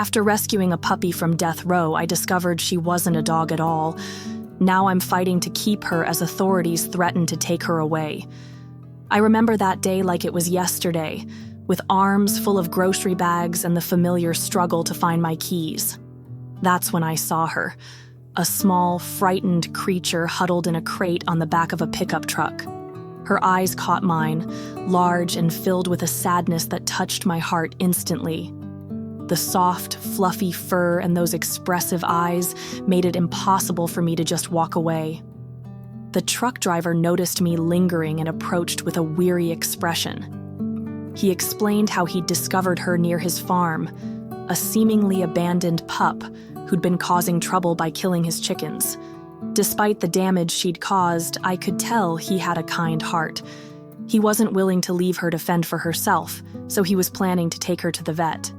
After rescuing a puppy from death row, I discovered she wasn't a dog at all. Now I'm fighting to keep her as authorities threaten to take her away. I remember that day like it was yesterday, with arms full of grocery bags and the familiar struggle to find my keys. That's when I saw her, a small, frightened creature huddled in a crate on the back of a pickup truck. Her eyes caught mine, large and filled with a sadness that touched my heart instantly. The soft, fluffy fur and those expressive eyes made it impossible for me to just walk away. The truck driver noticed me lingering and approached with a weary expression. He explained how he'd discovered her near his farm, a seemingly abandoned pup who'd been causing trouble by killing his chickens. Despite the damage she'd caused, I could tell he had a kind heart. He wasn't willing to leave her to fend for herself, so he was planning to take her to the vet.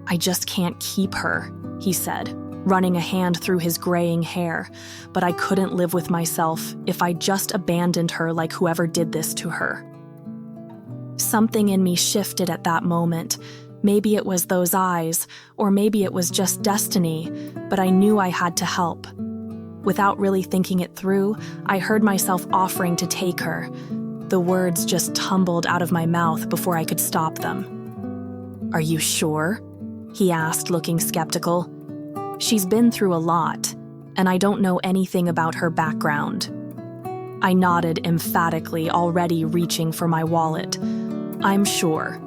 "I just can't keep her," he said, running a hand through his graying hair, "but I couldn't live with myself if I just abandoned her like whoever did this to her." Something in me shifted at that moment. Maybe it was those eyes, or maybe it was just destiny, but I knew I had to help. Without really thinking it through, I heard myself offering to take her. The words just tumbled out of my mouth before I could stop them. "Are you sure?" he asked, looking skeptical. "She's been through a lot, and I don't know anything about her background." I nodded emphatically, already reaching for my wallet. "I'm sure.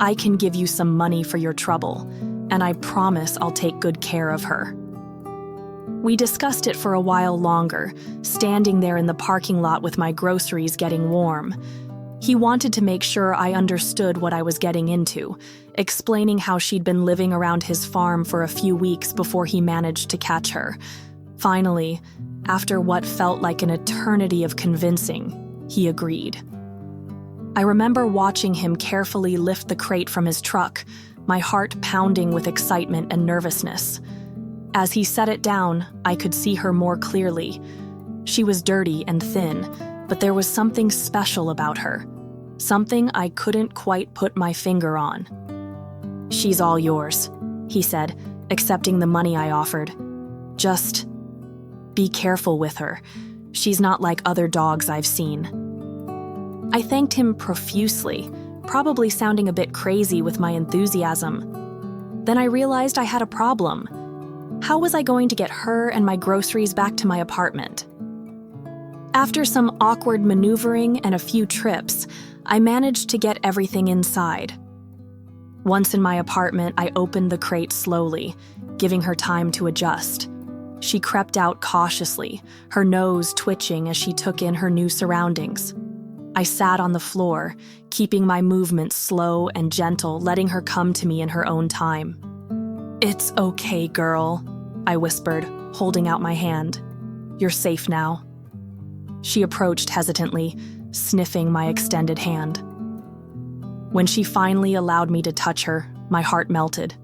I can give you some money for your trouble, and I promise I'll take good care of her." We discussed it for a while longer, standing there in the parking lot with my groceries getting warm. He wanted to make sure I understood what I was getting into, explaining how she'd been living around his farm for a few weeks before he managed to catch her. Finally, after what felt like an eternity of convincing, he agreed. I remember watching him carefully lift the crate from his truck, my heart pounding with excitement and nervousness. As he set it down, I could see her more clearly. She was dirty and thin, but there was something special about her, something I couldn't quite put my finger on. "She's all yours," he said, accepting the money I offered. "Just be careful with her. She's not like other dogs I've seen." I thanked him profusely, probably sounding a bit crazy with my enthusiasm. Then I realized I had a problem. How was I going to get her and my groceries back to my apartment? After some awkward maneuvering and a few trips, I managed to get everything inside. Once in my apartment, I opened the crate slowly, giving her time to adjust. She crept out cautiously, her nose twitching as she took in her new surroundings. I sat on the floor, keeping my movements slow and gentle, letting her come to me in her own time. "It's okay, girl," I whispered, holding out my hand. "You're safe now." She approached hesitantly, sniffing my extended hand. When she finally allowed me to touch her, my heart melted.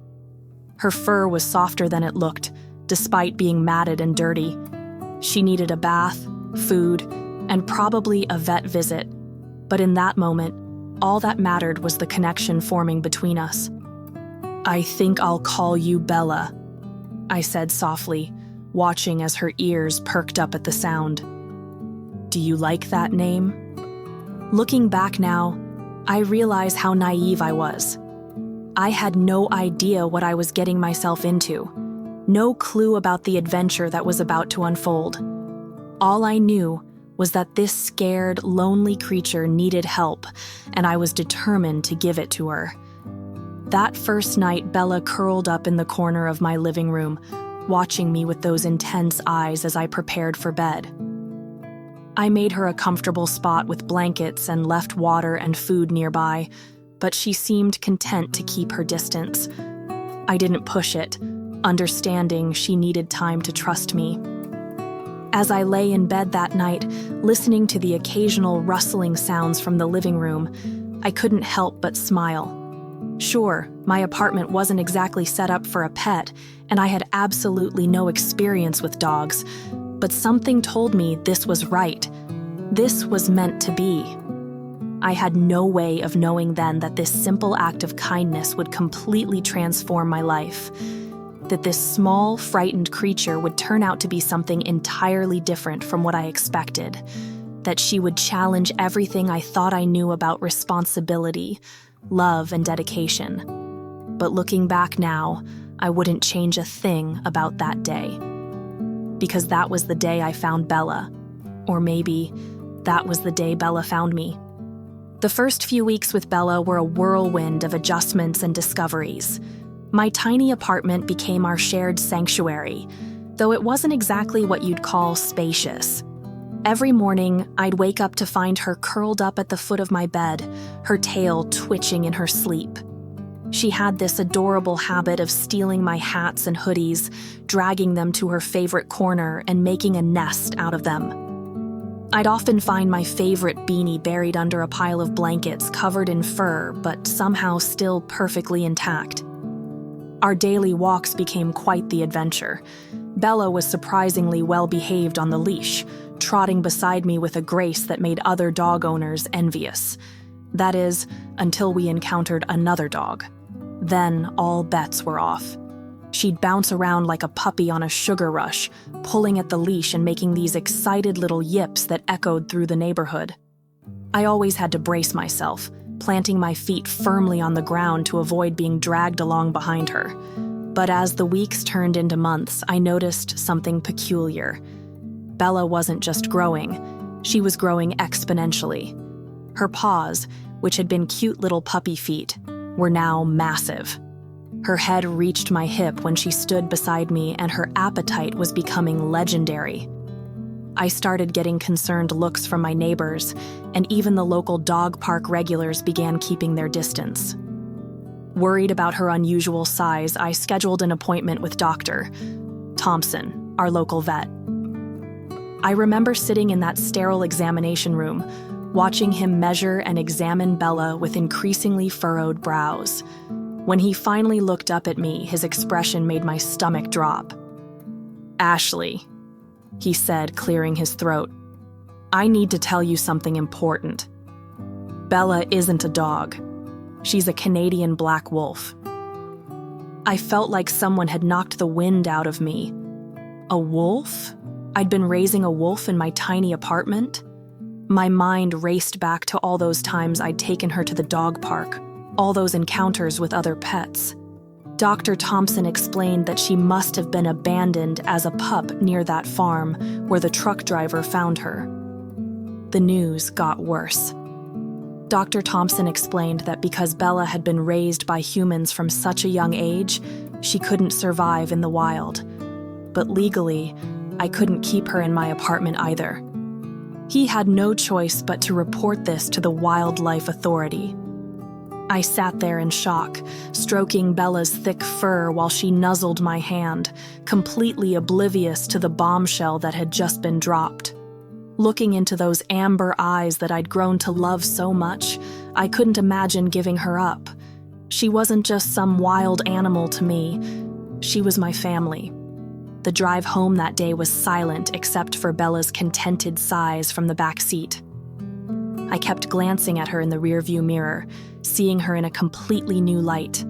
Her fur was softer than it looked, despite being matted and dirty. She needed a bath, food, and probably a vet visit. But in that moment, all that mattered was the connection forming between us. "I think I'll call you Bella," I said softly, watching as her ears perked up at the sound. "Do you like that name?" Looking back now, I realize how naive I was. I had no idea what I was getting myself into, no clue about the adventure that was about to unfold. All I knew was that this scared, lonely creature needed help, and I was determined to give it to her. That first night, Bella curled up in the corner of my living room, watching me with those intense eyes as I prepared for bed. I made her a comfortable spot with blankets and left water and food nearby, but she seemed content to keep her distance. I didn't push it, understanding she needed time to trust me. As I lay in bed that night, listening to the occasional rustling sounds from the living room, I couldn't help but smile. Sure, my apartment wasn't exactly set up for a pet, and I had absolutely no experience with dogs, but something told me this was right. This was meant to be. I had no way of knowing then that this simple act of kindness would completely transform my life, that this small, frightened creature would turn out to be something entirely different from what I expected, that she would challenge everything I thought I knew about responsibility, love, and dedication. But looking back now, I wouldn't change a thing about that day. Because that was the day I found Bella. Or maybe that was the day Bella found me. The first few weeks with Bella were a whirlwind of adjustments and discoveries. My tiny apartment became our shared sanctuary, though it wasn't exactly what you'd call spacious. Every morning, I'd wake up to find her curled up at the foot of my bed, her tail twitching in her sleep. She had this adorable habit of stealing my hats and hoodies, dragging them to her favorite corner, and making a nest out of them. I'd often find my favorite beanie buried under a pile of blankets covered in fur, but somehow still perfectly intact. Our daily walks became quite the adventure. Bella was surprisingly well-behaved on the leash, trotting beside me with a grace that made other dog owners envious. That is, until we encountered another dog. Then all bets were off. She'd bounce around like a puppy on a sugar rush, pulling at the leash and making these excited little yips that echoed through the neighborhood. I always had to brace myself, planting my feet firmly on the ground to avoid being dragged along behind her. But as the weeks turned into months, I noticed something peculiar. Bella wasn't just growing, she was growing exponentially. Her paws, which had been cute little puppy feet, were now massive. Her head reached my hip when she stood beside me, and her appetite was becoming legendary. I started getting concerned looks from my neighbors, and even the local dog park regulars began keeping their distance. Worried about her unusual size, I scheduled an appointment with Dr. Thompson, our local vet. I remember sitting in that sterile examination room, watching him measure and examine Bella with increasingly furrowed brows. When he finally looked up at me, his expression made my stomach drop. "Ashley," he said, clearing his throat, "I need to tell you something important. Bella isn't a dog. She's a Canadian black wolf." I felt like someone had knocked the wind out of me. A wolf? I'd been raising a wolf in my tiny apartment? My mind raced back to all those times I'd taken her to the dog park, all those encounters with other pets. Dr. Thompson explained that she must have been abandoned as a pup near that farm where the truck driver found her. The news got worse. Dr. Thompson explained that because Bella had been raised by humans from such a young age, she couldn't survive in the wild. But legally, I couldn't keep her in my apartment either. He had no choice but to report this to the Wildlife Authority. I sat there in shock, stroking Bella's thick fur while she nuzzled my hand, completely oblivious to the bombshell that had just been dropped. Looking into those amber eyes that I'd grown to love so much, I couldn't imagine giving her up. She wasn't just some wild animal to me. She was my family. The drive home that day was silent except for Bella's contented sighs from the back seat. I kept glancing at her in the rearview mirror, seeing her in a completely new light.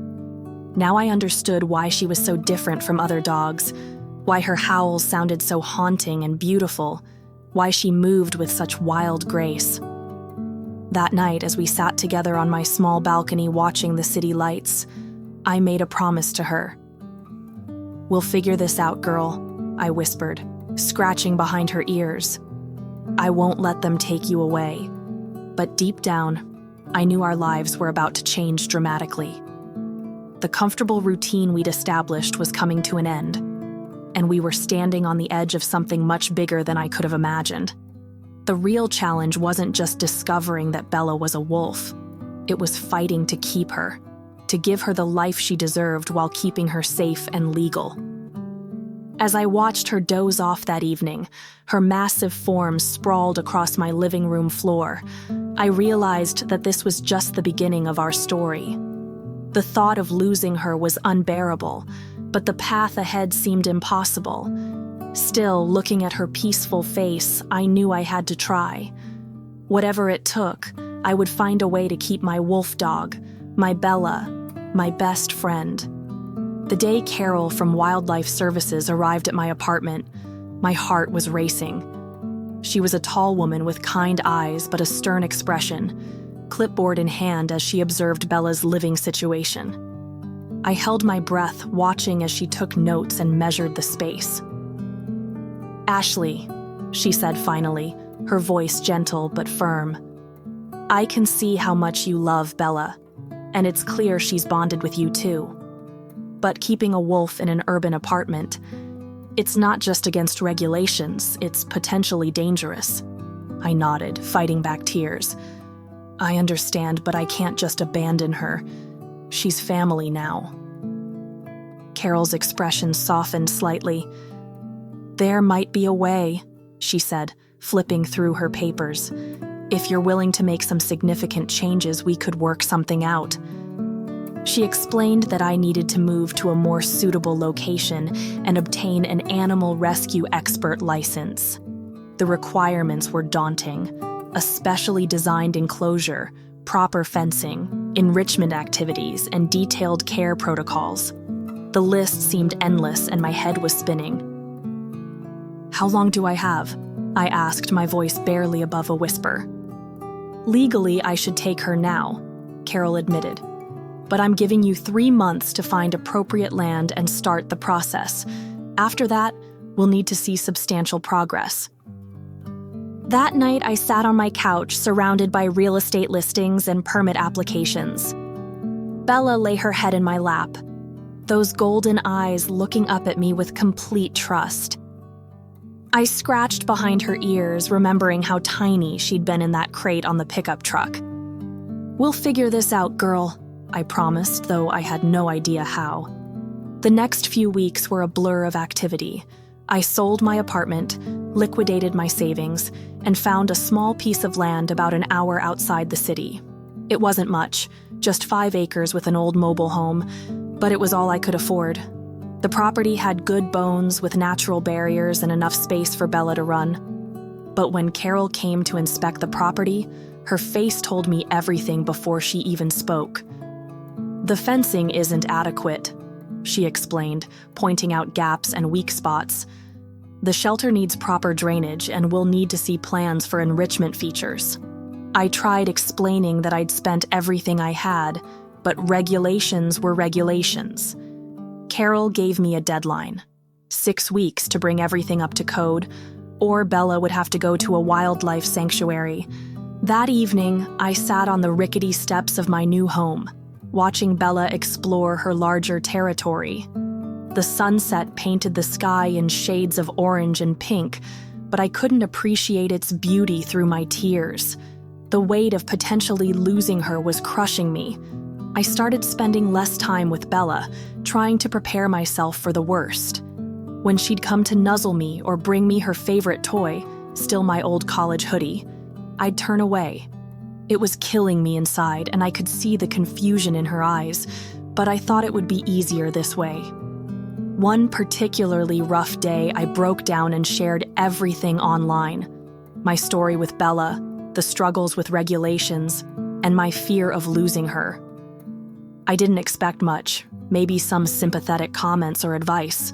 Now I understood why she was so different from other dogs, why her howls sounded so haunting and beautiful, why she moved with such wild grace. That night, as we sat together on my small balcony watching the city lights, I made a promise to her. "We'll figure this out, girl," I whispered, scratching behind her ears. "I won't let them take you away." But deep down, I knew our lives were about to change dramatically. The comfortable routine we'd established was coming to an end, and we were standing on the edge of something much bigger than I could have imagined. The real challenge wasn't just discovering that Bella was a wolf. It was fighting to keep her, to give her the life she deserved while keeping her safe and legal. As I watched her doze off that evening, her massive form sprawled across my living room floor, I realized that this was just the beginning of our story. The thought of losing her was unbearable, but the path ahead seemed impossible. Still, looking at her peaceful face, I knew I had to try. Whatever it took, I would find a way to keep my wolf dog, my Bella, my best friend. The day Carol from Wildlife Services arrived at my apartment, my heart was racing. She was a tall woman with kind eyes but a stern expression, clipboard in hand as she observed Bella's living situation. I held my breath, watching as she took notes and measured the space. "Ashley," she said finally, her voice gentle but firm. "I can see how much you love Bella, and it's clear she's bonded with you too. But keeping a wolf in an urban apartment, it's not just against regulations, it's potentially dangerous." I nodded, fighting back tears. "I understand, but I can't just abandon her. She's family now." Carol's expression softened slightly. "There might be a way," she said, flipping through her papers. "If you're willing to make some significant changes, we could work something out." She explained that I needed to move to a more suitable location and obtain an animal rescue expert license. The requirements were daunting: a specially designed enclosure, proper fencing, enrichment activities, and detailed care protocols. The list seemed endless and my head was spinning. "How long do I have?" I asked, my voice barely above a whisper. "Legally, I should take her now," Carol admitted. "But I'm giving you 3 months to find appropriate land and start the process. After that, we'll need to see substantial progress." That night, I sat on my couch, surrounded by real estate listings and permit applications. Bella lay her head in my lap, those golden eyes looking up at me with complete trust. I scratched behind her ears, remembering how tiny she'd been in that crate on the pickup truck. "We'll figure this out, girl," I promised, though I had no idea how. The next few weeks were a blur of activity. I sold my apartment, liquidated my savings, and found a small piece of land about an hour outside the city. It wasn't much, just 5 acres with an old mobile home, but it was all I could afford. The property had good bones with natural barriers and enough space for Bella to run. But when Carol came to inspect the property, her face told me everything before she even spoke. "The fencing isn't adequate," she explained, pointing out gaps and weak spots. "The shelter needs proper drainage and we'll need to see plans for enrichment features." I tried explaining that I'd spent everything I had, but regulations were regulations. Carol gave me a deadline: 6 weeks to bring everything up to code, or Bella would have to go to a wildlife sanctuary. That evening, I sat on the rickety steps of my new home, watching Bella explore her larger territory. The sunset painted the sky in shades of orange and pink, but I couldn't appreciate its beauty through my tears. The weight of potentially losing her was crushing me. I started spending less time with Bella, trying to prepare myself for the worst. When she'd come to nuzzle me or bring me her favorite toy, still my old college hoodie, I'd turn away. It was killing me inside, and I could see the confusion in her eyes, but I thought it would be easier this way. One particularly rough day, I broke down and shared everything online. My story with Bella, the struggles with regulations, and my fear of losing her. I didn't expect much, maybe some sympathetic comments or advice,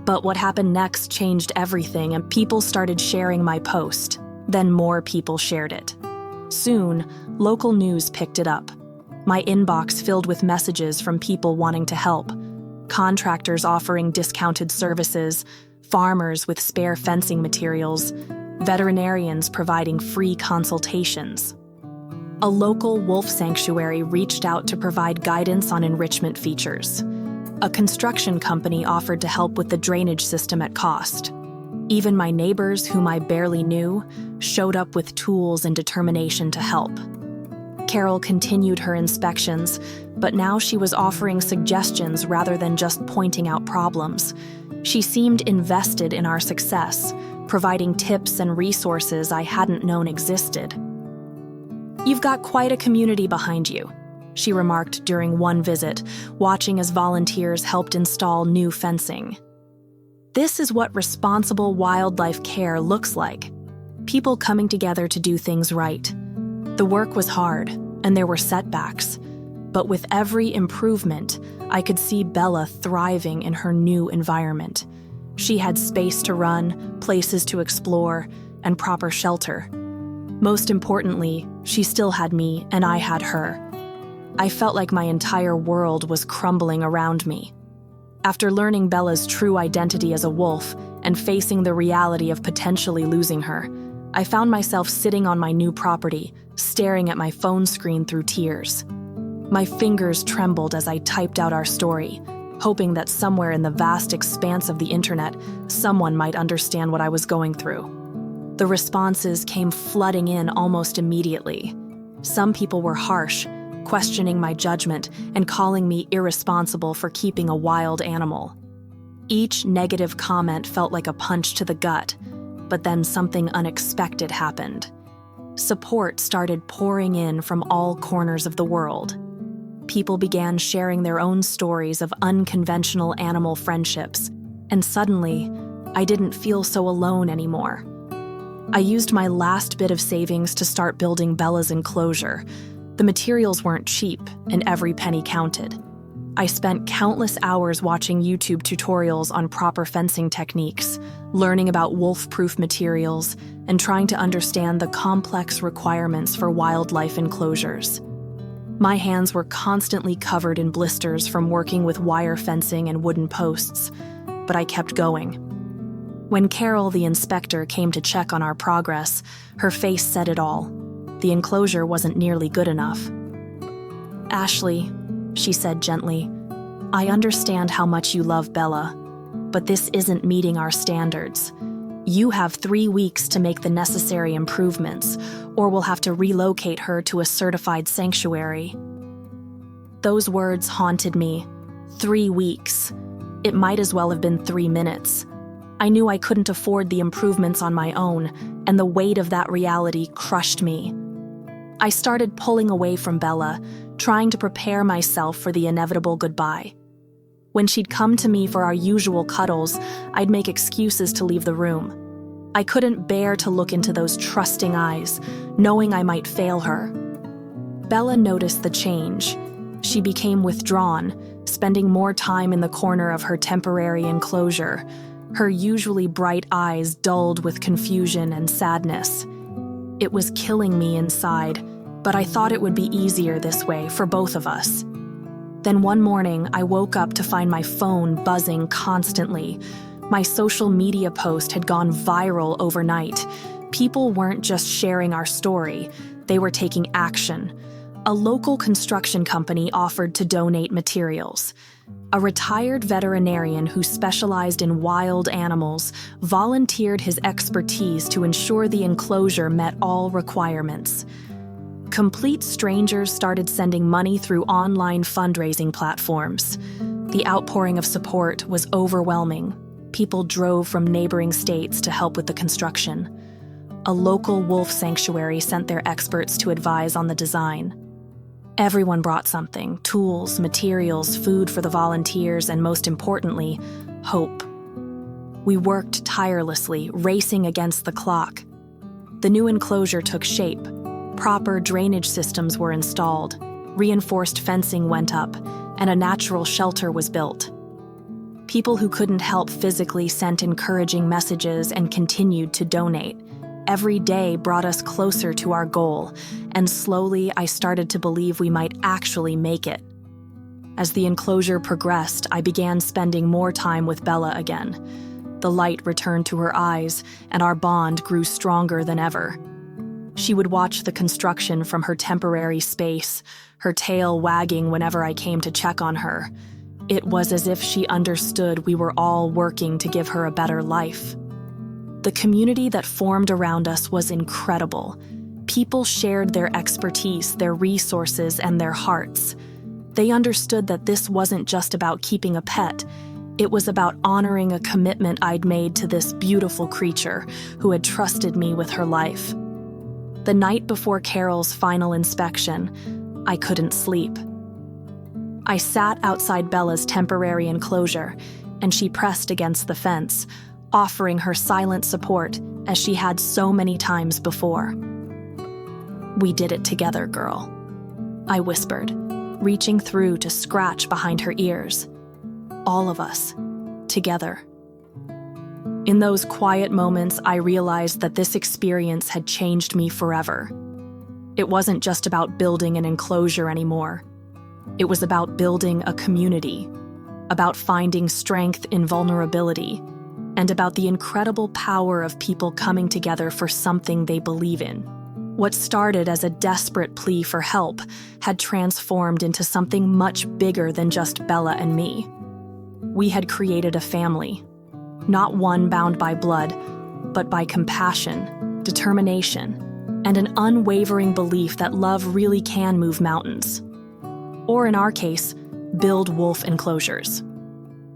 but what happened next changed everything, and people started sharing my post. Then more people shared it. Soon, local news picked it up. My inbox filled with messages from people wanting to help. Contractors offering discounted services, farmers with spare fencing materials, veterinarians providing free consultations. A local wolf sanctuary reached out to provide guidance on enrichment features. A construction company offered to help with the drainage system at cost. Even my neighbors, whom I barely knew, showed up with tools and determination to help. Carol continued her inspections, but now she was offering suggestions rather than just pointing out problems. She seemed invested in our success, providing tips and resources I hadn't known existed. "You've got quite a community behind you," she remarked during one visit, watching as volunteers helped install new fencing. "This is what responsible wildlife care looks like. People coming together to do things right. The work was hard, and there were setbacks, but with every improvement, I could see Bella thriving in her new environment. She had space to run, places to explore, and proper shelter. Most importantly, she still had me, and I had her. I felt like my entire world was crumbling around me. After learning Bella's true identity as a wolf and facing the reality of potentially losing her, I found myself sitting on my new property, staring at my phone screen through tears. My fingers trembled as I typed out our story, hoping that somewhere in the vast expanse of the internet, someone might understand what I was going through. The responses came flooding in almost immediately. Some people were harsh, questioning my judgment and calling me irresponsible for keeping a wild animal. Each negative comment felt like a punch to the gut, but then something unexpected happened. Support started pouring in from all corners of the world. People began sharing their own stories of unconventional animal friendships, and suddenly, I didn't feel so alone anymore. I used my last bit of savings to start building Bella's enclosure. The materials weren't cheap, and every penny counted. I spent countless hours watching YouTube tutorials on proper fencing techniques, learning about wolf-proof materials, and trying to understand the complex requirements for wildlife enclosures. My hands were constantly covered in blisters from working with wire fencing and wooden posts, but I kept going. When Carol, the inspector, came to check on our progress, her face said it all. The enclosure wasn't nearly good enough. "Ashley," she said gently, "I understand how much you love Bella, but this isn't meeting our standards. You have 3 weeks to make the necessary improvements, or we'll have to relocate her to a certified sanctuary." Those words haunted me. 3 weeks. It might as well have been 3 minutes. I knew I couldn't afford the improvements on my own, and the weight of that reality crushed me. I started pulling away from Bella, trying to prepare myself for the inevitable goodbye. When she'd come to me for our usual cuddles, I'd make excuses to leave the room. I couldn't bear to look into those trusting eyes, knowing I might fail her. Bella noticed the change. She became withdrawn, spending more time in the corner of her temporary enclosure, her usually bright eyes dulled with confusion and sadness. It was killing me inside, but I thought it would be easier this way for both of us. Then one morning, I woke up to find my phone buzzing constantly. My social media post had gone viral overnight. People weren't just sharing our story, they were taking action. A local construction company offered to donate materials. A retired veterinarian who specialized in wild animals volunteered his expertise to ensure the enclosure met all requirements. Complete strangers started sending money through online fundraising platforms. The outpouring of support was overwhelming. People drove from neighboring states to help with the construction. A local wolf sanctuary sent their experts to advise on the design. Everyone brought something: tools, materials, food for the volunteers, and most importantly, hope. We worked tirelessly, racing against the clock. The new enclosure took shape. Proper drainage systems were installed, reinforced fencing went up, and a natural shelter was built. People who couldn't help physically sent encouraging messages and continued to donate. Every day brought us closer to our goal, and slowly I started to believe we might actually make it. As the enclosure progressed, I began spending more time with Bella again. The light returned to her eyes, and our bond grew stronger than ever. She would watch the construction from her temporary space, her tail wagging whenever I came to check on her. It was as if she understood we were all working to give her a better life. The community that formed around us was incredible. People shared their expertise, their resources, and their hearts. They understood that this wasn't just about keeping a pet. It was about honoring a commitment I'd made to this beautiful creature who had trusted me with her life. The night before Carol's final inspection, I couldn't sleep. I sat outside Bella's temporary enclosure, and she pressed against the fence, offering her silent support as she had so many times before. "We did it together, girl," I whispered, reaching through to scratch behind her ears. "All of us, together." In those quiet moments, I realized that this experience had changed me forever. It wasn't just about building an enclosure anymore. It was about building a community, about finding strength in vulnerability, and about the incredible power of people coming together for something they believe in. What started as a desperate plea for help had transformed into something much bigger than just Bella and me. We had created a family, not one bound by blood, but by compassion, determination, and an unwavering belief that love really can move mountains. Or in our case, build wolf enclosures.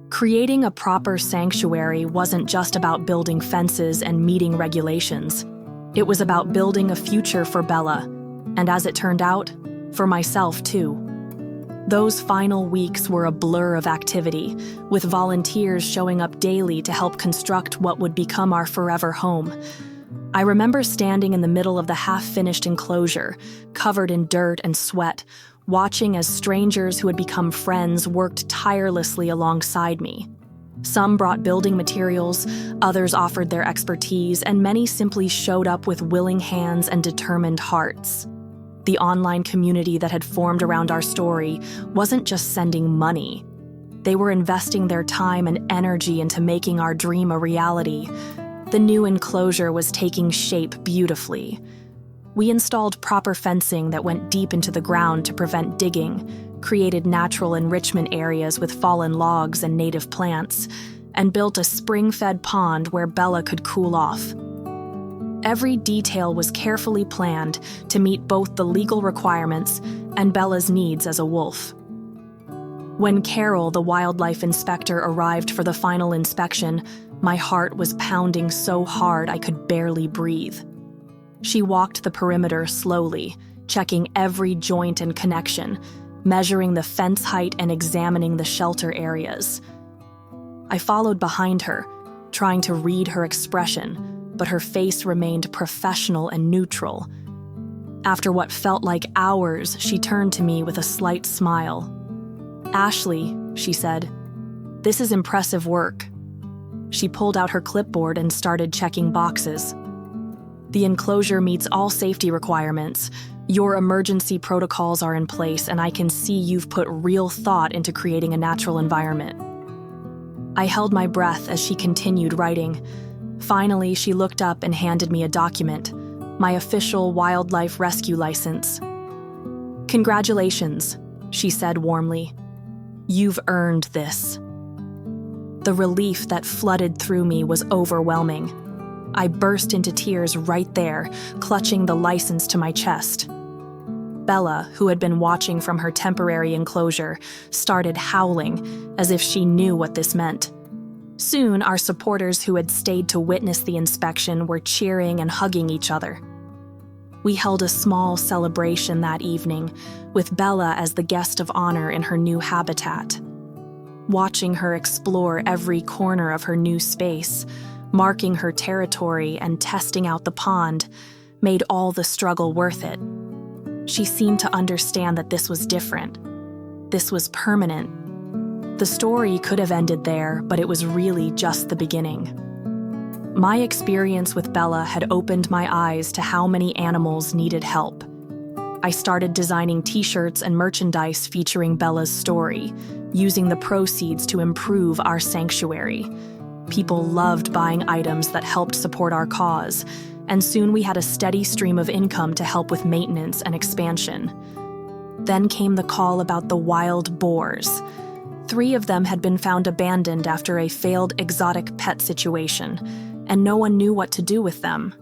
Creating a proper sanctuary wasn't just about building fences and meeting regulations. It was about building a future for Bella, and as it turned out, for myself too. Those final weeks were a blur of activity, with volunteers showing up daily to help construct what would become our forever home. I remember standing in the middle of the half-finished enclosure, covered in dirt and sweat, watching as strangers who had become friends worked tirelessly alongside me. Some brought building materials, others offered their expertise, and many simply showed up with willing hands and determined hearts. The online community that had formed around our story wasn't just sending money. They were investing their time and energy into making our dream a reality. The new enclosure was taking shape beautifully. We installed proper fencing that went deep into the ground to prevent digging, created natural enrichment areas with fallen logs and native plants, and built a spring-fed pond where Bella could cool off. Every detail was carefully planned to meet both the legal requirements and Bella's needs as a wolf. When Carol, the wildlife inspector, arrived for the final inspection, my heart was pounding so hard I could barely breathe. She walked the perimeter slowly, checking every joint and connection, measuring the fence height and examining the shelter areas. I followed behind her, trying to read her expression, but her face remained professional and neutral. After what felt like hours, she turned to me with a slight smile. "Ashley," she said, "this is impressive work." She pulled out her clipboard and started checking boxes. "The enclosure meets all safety requirements. Your emergency protocols are in place, and I can see you've put real thought into creating a natural environment." I held my breath as she continued writing. Finally, she looked up and handed me a document, my official wildlife rescue license. "Congratulations," she said warmly. "You've earned this." The relief that flooded through me was overwhelming. I burst into tears right there, clutching the license to my chest. Bella, who had been watching from her temporary enclosure, started howling as if she knew what this meant. Soon, our supporters who had stayed to witness the inspection were cheering and hugging each other. We held a small celebration that evening, with Bella as the guest of honor in her new habitat. Watching her explore every corner of her new space, marking her territory and testing out the pond, made all the struggle worth it. She seemed to understand that this was different. This was permanent. The story could have ended there, but it was really just the beginning. My experience with Bella had opened my eyes to how many animals needed help. I started designing t-shirts and merchandise featuring Bella's story, using the proceeds to improve our sanctuary. People loved buying items that helped support our cause, and soon we had a steady stream of income to help with maintenance and expansion. Then came the call about the wild boars. 3 of them had been found abandoned after a failed exotic pet situation, and no one knew what to do with them.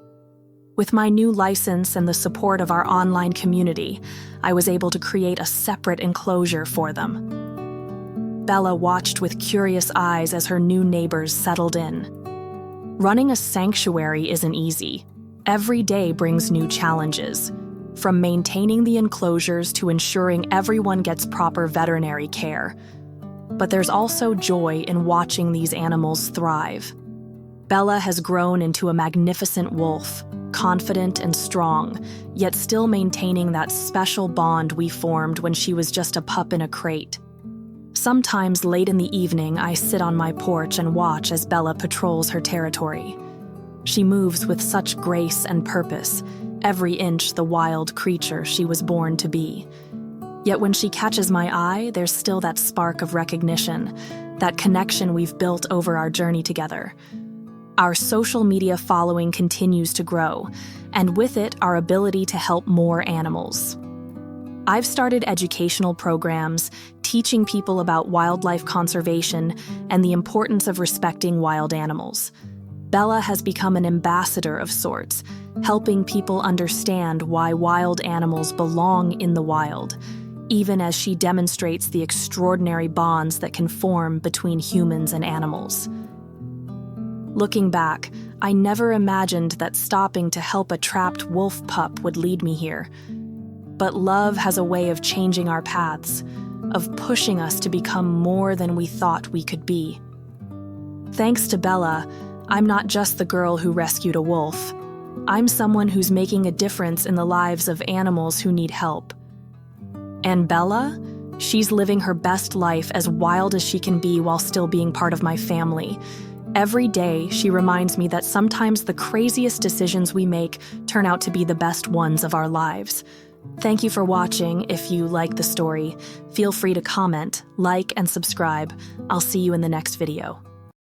With my new license and the support of our online community, I was able to create a separate enclosure for them. Bella watched with curious eyes as her new neighbors settled in. Running a sanctuary isn't easy. Every day brings new challenges, from maintaining the enclosures to ensuring everyone gets proper veterinary care. But there's also joy in watching these animals thrive. Bella has grown into a magnificent wolf, confident and strong, yet still maintaining that special bond we formed when she was just a pup in a crate. Sometimes late in the evening, I sit on my porch and watch as Bella patrols her territory. She moves with such grace and purpose, every inch the wild creature she was born to be. Yet when she catches my eye, there's still that spark of recognition, that connection we've built over our journey together. Our social media following continues to grow, and with it, our ability to help more animals. I've started educational programs, teaching people about wildlife conservation and the importance of respecting wild animals. Bella has become an ambassador of sorts, helping people understand why wild animals belong in the wild, even as she demonstrates the extraordinary bonds that can form between humans and animals. Looking back, I never imagined that stopping to help a trapped wolf pup would lead me here. But love has a way of changing our paths, of pushing us to become more than we thought we could be. Thanks to Bella, I'm not just the girl who rescued a wolf. I'm someone who's making a difference in the lives of animals who need help. And Bella? She's living her best life as wild as she can be while still being part of my family. Every day, she reminds me that sometimes the craziest decisions we make turn out to be the best ones of our lives. Thank you for watching. If you like the story, feel free to comment, like, and subscribe. I'll see you in the next video.